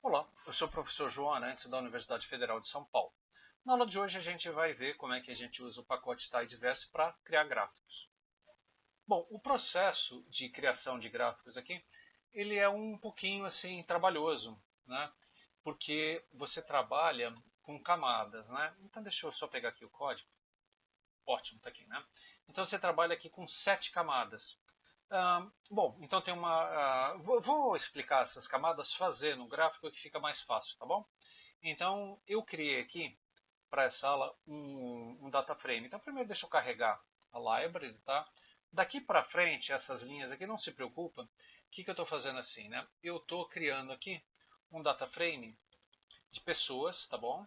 Olá, eu sou o professor João Arantes da Universidade Federal de São Paulo. Na aula de hoje a gente vai ver como é que a gente usa o pacote Tidyverse para criar gráficos. Bom, o processo de criação de gráficos aqui, ele é um pouquinho assim trabalhoso, né? Porque você trabalha com camadas, né? Então deixa eu só pegar aqui o código. Ótimo, está aqui, né? Então você trabalha aqui com 7 camadas. Bom, então tem uma. Vou explicar essas camadas fazendo um gráfico que fica mais fácil, tá bom? Então eu criei aqui para essa aula um data frame. Então primeiro deixa eu carregar a library, tá? Daqui para frente, essas linhas aqui, não se preocupa. O que eu estou fazendo assim, né? Eu estou criando aqui um data frame de pessoas, tá bom?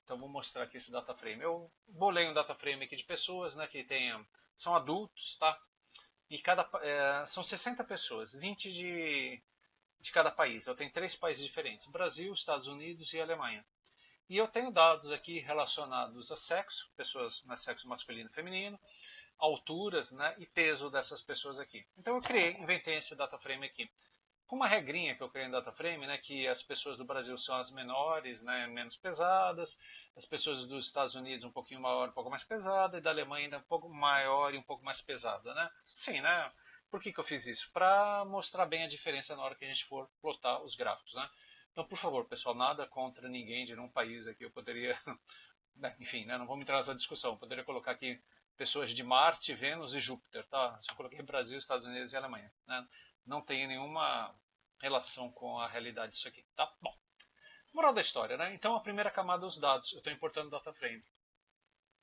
Então vou mostrar aqui esse data frame. Eu bolei um data frame aqui de pessoas, né? Que tenha, são adultos, tá? E são 60 pessoas, 20 de cada país. Eu tenho 3 países diferentes: Brasil, Estados Unidos e Alemanha. E eu tenho dados aqui relacionados a sexo, pessoas, né, sexo masculino e feminino, alturas, né, e peso dessas pessoas aqui. Então eu inventei esse data frame aqui. Com uma regrinha que eu criei no data frame, né, que as pessoas do Brasil são as menores, né, menos pesadas, as pessoas dos Estados Unidos um pouquinho maior, um pouco mais pesada, e da Alemanha ainda um pouco maior e um pouco mais pesada, né? Sim, né? Por que eu fiz isso? Para mostrar bem a diferença na hora que a gente for plotar os gráficos, né? Então, por favor, pessoal, nada contra ninguém de nenhum país aqui. Eu poderia, enfim, né, não vamos entrar nessa discussão. Eu poderia colocar aqui pessoas de Marte, Vênus e Júpiter, tá? Só coloquei Brasil, Estados Unidos e Alemanha, né? Não tem nenhuma relação com a realidade disso aqui, tá? Bom, moral da história, né? Então a primeira camada é os dados. Eu estou importando o data frame,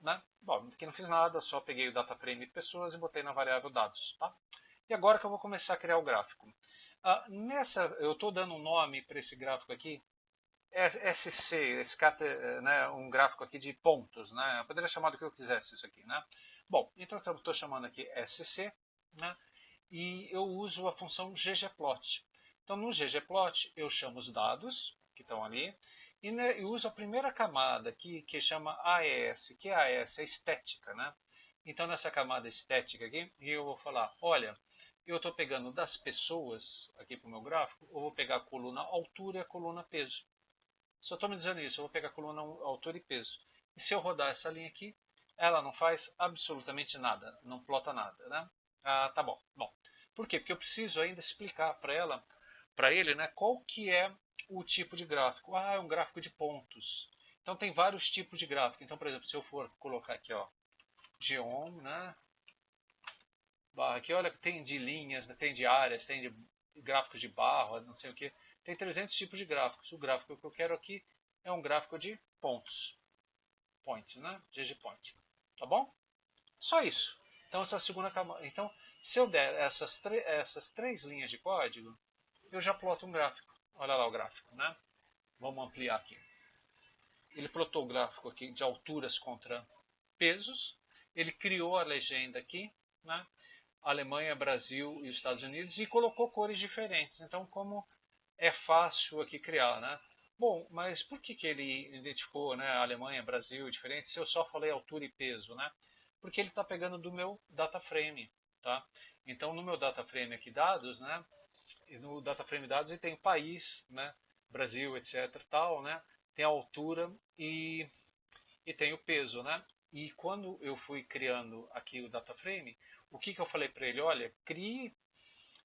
né? Bom, aqui não fiz nada, só peguei o data frame de pessoas e botei na variável dados, tá? E agora que eu vou começar a criar o gráfico. Eu estou dando um nome para esse gráfico aqui, SC, né, um gráfico aqui de pontos, né? Eu poderia chamar do que eu quisesse isso aqui, né? Bom, então eu estou chamando aqui SC, né? E eu uso a função ggplot. Então no ggplot eu chamo os dados que estão ali e, né, eu uso a primeira camada aqui que chama AES, que é AES, é estética, né? Então nessa camada estética aqui eu vou falar, olha, eu estou pegando das pessoas aqui para o meu gráfico, eu vou pegar a coluna altura e a coluna peso. Só estou me dizendo isso, eu vou pegar a coluna altura e peso. E se eu rodar essa linha aqui, ela não faz absolutamente nada, não plota nada, né? Tá bom. Bom, por quê? Porque eu preciso ainda explicar para ele, né, qual que é o tipo de gráfico. É um gráfico de pontos. Então tem vários tipos de gráfico. Então, por exemplo, se eu for colocar aqui, ó, geom, né? Aqui, olha, tem de linhas, né, tem de áreas, tem de gráficos de barra, não sei o que. Tem 300 tipos de gráficos. O gráfico que eu quero aqui é um gráfico de pontos. Points, né? ggpoint. Tá bom? Só isso. Então, essa segunda camada. Então, se eu der essas 3 linhas de código, eu já ploto um gráfico. Olha lá o gráfico, né? Vamos ampliar aqui. Ele plotou o gráfico aqui de alturas contra pesos. Ele criou a legenda aqui, né? Alemanha, Brasil e os Estados Unidos, e colocou cores diferentes. Então, como é fácil aqui criar, né? Bom, mas por que ele identificou, né, Alemanha, Brasil diferente se eu só falei altura e peso, né? Porque ele está pegando do meu data frame, tá? Então, no meu data frame aqui dados, né? E no data frame dados ele tem país, né? Brasil, etc, tal, né? Tem a altura e tem o peso, né? E quando eu fui criando aqui o data frame, o que eu falei para ele? Olha, crie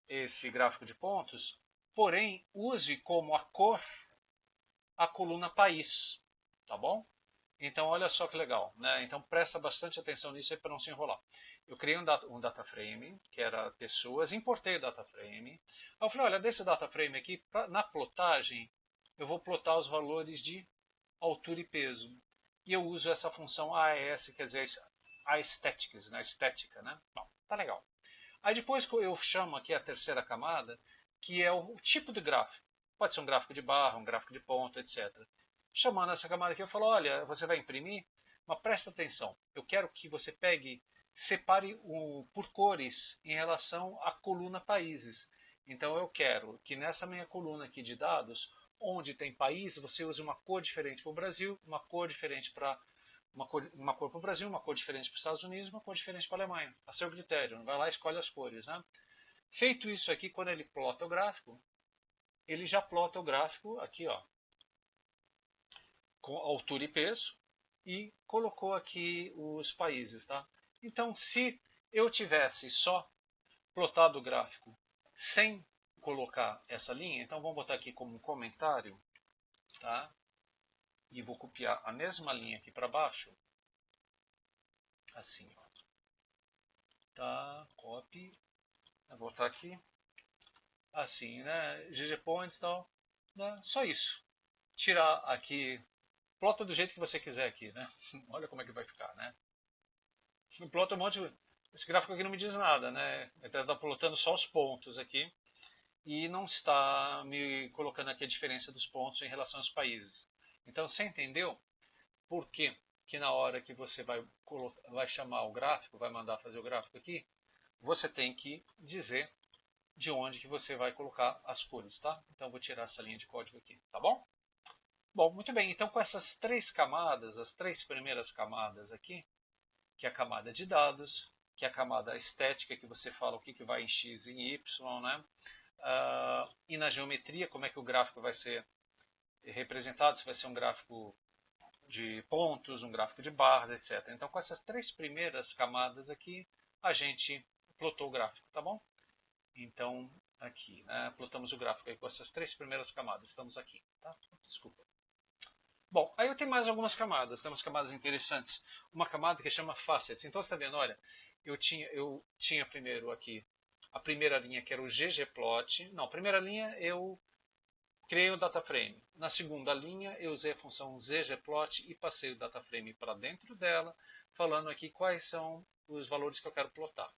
esse gráfico de pontos, porém use como a cor a coluna país, tá bom? Então olha só que legal, né? Então presta bastante atenção nisso aí para não se enrolar. Eu criei um data frame, que era pessoas, importei o data frame. Aí eu falei, olha, desse data frame aqui, na plotagem, eu vou plotar os valores de altura e peso. E eu uso essa função AES, quer dizer, aesthetics, né? Estética, né? Bom, tá legal. Aí depois que eu chamo aqui a terceira camada, que é o tipo de gráfico. Pode ser um gráfico de barra, um gráfico de ponto, etc. Chamando essa camada aqui, eu falo, olha, você vai imprimir, mas presta atenção. Eu quero que você separe por cores em relação à coluna países. Então eu quero que nessa minha coluna aqui de dados, onde tem país, você use uma cor diferente para o Brasil, uma cor diferente para uma cor para o Brasil, uma cor diferente para os Estados Unidos, uma cor diferente para a Alemanha. A seu critério, vai lá e escolhe as cores, né? Feito isso aqui, quando ele plota o gráfico, ele já plota o gráfico aqui, ó, com altura e peso, e colocou aqui os países, tá? Então, se eu tivesse só plotado o gráfico sem colocar essa linha, então vamos botar aqui como comentário, tá? E vou copiar a mesma linha aqui para baixo, assim, ó. Tá, copy, vou botar aqui, assim, né? ggpoints e tal, né? Só isso. Tirar aqui, plota do jeito que você quiser aqui, né? Olha como é que vai ficar, né? Plota um monte. Esse gráfico aqui não me diz nada, né? Ele está plotando só os pontos aqui e não está me colocando aqui a diferença dos pontos em relação aos países. Então você entendeu por que na hora que você vai chamar o gráfico, vai mandar fazer o gráfico aqui, você tem que dizer de onde que você vai colocar as cores, tá? Então vou tirar essa linha de código aqui, tá bom? Bom, muito bem. Então com essas três camadas, as três primeiras camadas aqui, que é a camada de dados, que é a camada estética, que você fala o que vai em X e em Y, né? E na geometria, como é que o gráfico vai ser representado, se vai ser um gráfico de pontos, um gráfico de barras, etc. Então, com essas três primeiras camadas aqui, a gente plotou o gráfico, tá bom? Então, aqui, né, plotamos o gráfico aí com essas três primeiras camadas. Estamos aqui, tá? Desculpa. Bom, aí eu tenho mais algumas camadas, temos camadas interessantes. Uma camada que chama Facets. Então, você está vendo, olha, eu tinha primeiro aqui a primeira linha, que era o ggplot. Não, a primeira linha eu criei o dataframe. Na segunda linha, eu usei a função ggplot e passei o dataframe para dentro dela, falando aqui quais são os valores que eu quero plotar.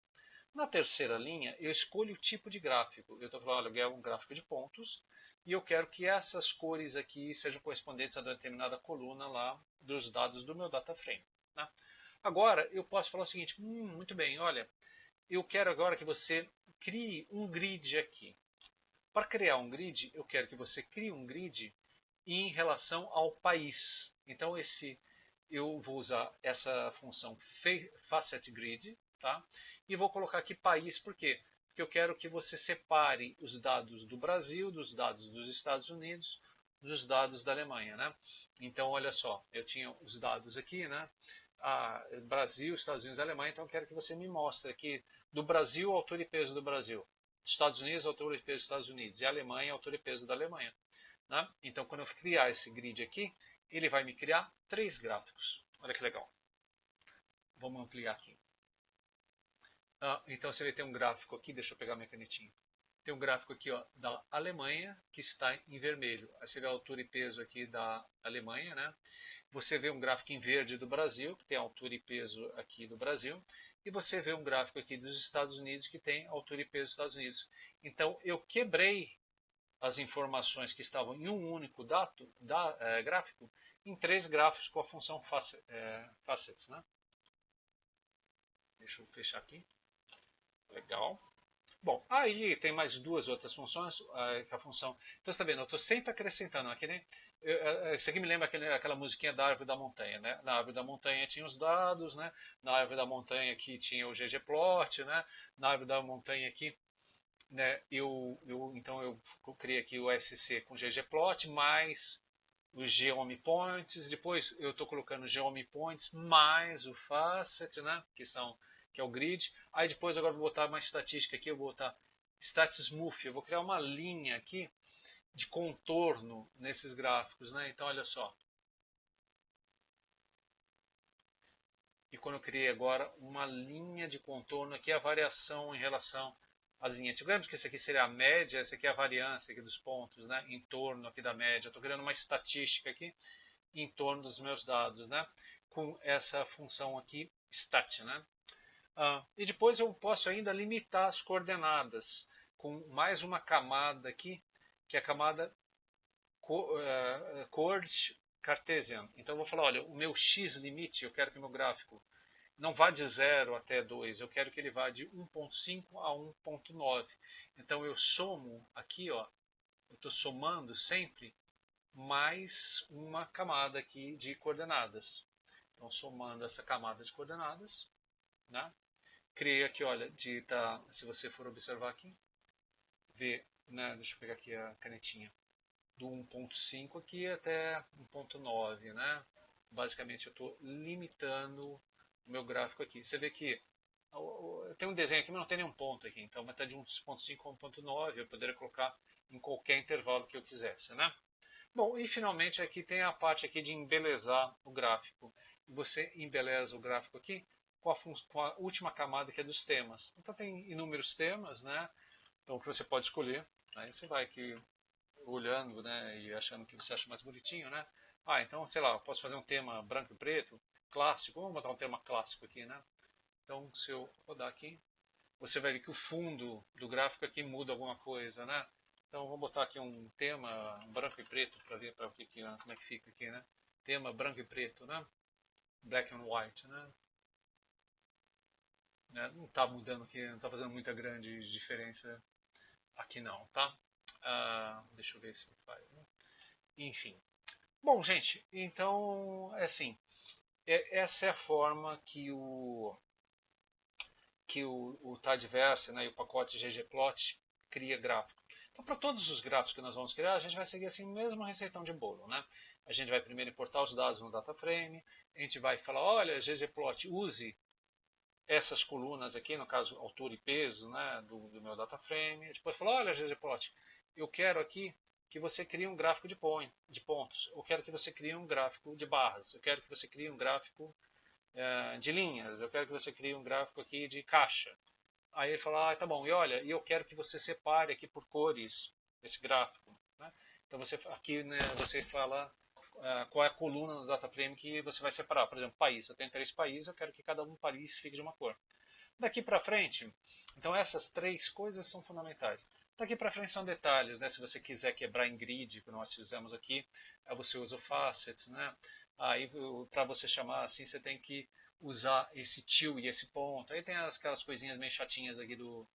Na terceira linha, eu escolho o tipo de gráfico. Eu estou falando, olha, eu quero um gráfico de pontos e eu quero que essas cores aqui sejam correspondentes a determinada coluna lá dos dados do meu dataframe. Né? Agora, eu posso falar o seguinte, muito bem, olha, eu quero agora que você crie um grid aqui. Para criar um grid, eu quero que você crie um grid em relação ao país. Então, eu vou usar essa função facetGrid, tá? E vou colocar aqui país, por quê? Porque eu quero que você separe os dados do Brasil, dos dados dos Estados Unidos, dos dados da Alemanha, né? Então, olha só, eu tinha os dados aqui, né? Brasil, Estados Unidos e Alemanha, então eu quero que você me mostre aqui do Brasil, altura e peso do Brasil. Estados Unidos, altura e peso dos Estados Unidos. E Alemanha, altura e peso da Alemanha. Né? Então, quando eu criar esse grid aqui, ele vai me criar três gráficos. Olha que legal. Vamos ampliar aqui. Então, você vai ter um gráfico aqui, deixa eu pegar minha canetinha. Tem um gráfico aqui ó, da Alemanha, que está em vermelho. Aí você vê a altura e peso aqui da Alemanha, né? Você vê um gráfico em verde do Brasil, que tem altura e peso aqui do Brasil. E você vê um gráfico aqui dos Estados Unidos, que tem altura e peso dos Estados Unidos. Então, eu quebrei as informações que estavam em um único gráfico em três gráficos com a função facets. Né? Deixa eu fechar aqui. Legal. Bom, aí tem mais duas outras funções, a função... Então, você está vendo, eu estou sempre acrescentando, aqui, né? Isso aqui me lembra aquela musiquinha da árvore da montanha, né? Na árvore da montanha tinha os dados, né? Na árvore da montanha aqui tinha o ggplot, né? Na árvore da montanha aqui, né? Então eu criei aqui o SC com ggplot mais os geomepoints, depois eu estou colocando geomepoints mais o facet, né? Que é o grid. Aí depois agora vou botar uma estatística aqui, eu vou botar statsmooth, eu vou criar uma linha aqui de contorno nesses gráficos, né? Então olha só. E quando eu criei agora uma linha de contorno aqui, a variação em relação às linhas. Digamos que esse aqui seria a média, esse aqui é a variância aqui dos pontos, né? Em torno aqui da média. Eu estou criando uma estatística aqui em torno dos meus dados, né? Com essa função aqui, stat, né? E depois eu posso ainda limitar as coordenadas com mais uma camada aqui, que é a camada coord Cartesian. Então eu vou falar, olha, o meu x limite, eu quero que o meu gráfico não vá de 0 até 2, eu quero que ele vá de 1.5 a 1.9. Então eu somo aqui, ó, eu estou somando sempre mais uma camada aqui de coordenadas. Então somando essa camada de coordenadas, né? criei aqui, olha, se você for observar aqui, ver, né, deixa eu pegar aqui a canetinha, do 1.5 aqui até 1.9, né? Basicamente eu estou limitando o meu gráfico aqui. Você vê que tem um desenho aqui, mas não tem nenhum ponto aqui. Então vai estar de 1.5 a 1.9, eu poderia colocar em qualquer intervalo que eu quisesse, né? Bom, e finalmente aqui tem a parte aqui de embelezar o gráfico. Você embeleza o gráfico aqui com a última camada que é dos temas. Então tem inúmeros temas, né? Então que você pode escolher. Aí você vai aqui olhando, né, e achando que você acha mais bonitinho, né? Ah, então, sei lá, eu posso fazer um tema branco e preto, clássico. Vamos botar um tema clássico aqui, né? Então, se eu rodar aqui, você vai ver que o fundo do gráfico aqui muda alguma coisa, né? Então, vamos botar aqui um tema branco e preto para ver como é que fica aqui, né? Tema branco e preto, né? Black and white, né? Não está mudando aqui, não está fazendo muita grande diferença aqui não, tá? Deixa eu ver se faz, né? Enfim. Bom, gente, então, é assim, essa é a forma que o Tidyverse, né, e o pacote ggplot cria gráfico. Então, para todos os gráficos que nós vamos criar, a gente vai seguir assim, mesmo receitão de bolo, né? A gente vai primeiro importar os dados no DataFrame, a gente vai falar, olha, ggplot, use essas colunas aqui, no caso, altura e peso, né, do meu DataFrame. Depois falar, olha, ggplot, eu quero aqui que você crie um gráfico de pontos. Eu quero que você crie um gráfico de barras. Eu quero que você crie um gráfico de linhas. Eu quero que você crie um gráfico aqui de caixa. Aí ele fala, tá bom. E olha, eu quero que você separe aqui por cores esse gráfico. Né? Então aqui, né, você fala qual é a coluna do DataFrame que você vai separar. Por exemplo, país. Eu tenho 3 países, eu quero que cada um país fique de uma cor. Daqui para frente, então essas 3 coisas são fundamentais. Daqui para frente são detalhes, né? Se você quiser quebrar em grid, que nós fizemos aqui, você usa o facet, né? Aí para você chamar assim, você tem que usar esse till e esse ponto. Aí tem aquelas coisinhas meio chatinhas aqui do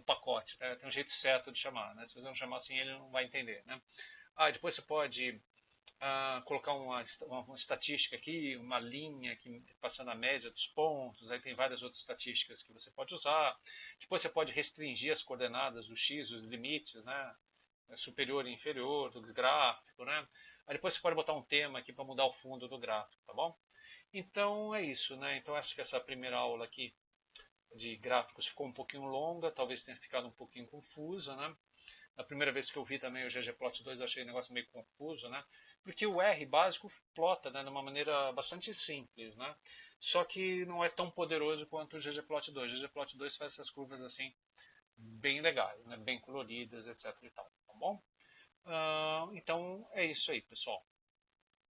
pacote, né? Tem um jeito certo de chamar, né? Se você não chamar assim, ele não vai entender, né? Depois você pode colocar uma estatística aqui, uma linha que passando a média dos pontos, aí tem várias outras estatísticas que você pode usar. Depois você pode restringir as coordenadas do x, os limites, né? Superior e inferior do gráfico, né? Aí depois você pode botar um tema aqui para mudar o fundo do gráfico, tá bom? Então é isso, né? Então acho que essa primeira aula aqui de gráficos ficou um pouquinho longa, talvez tenha ficado um pouquinho confusa, né? A primeira vez que eu vi também o ggplot2 eu achei o negócio meio confuso, né? Porque o R básico plota, né, de uma maneira bastante simples, né? Só que não é tão poderoso quanto o ggplot2. O ggplot2 faz essas curvas assim bem legais, né? Bem coloridas, etc e tal, tá bom? Então é isso aí, pessoal.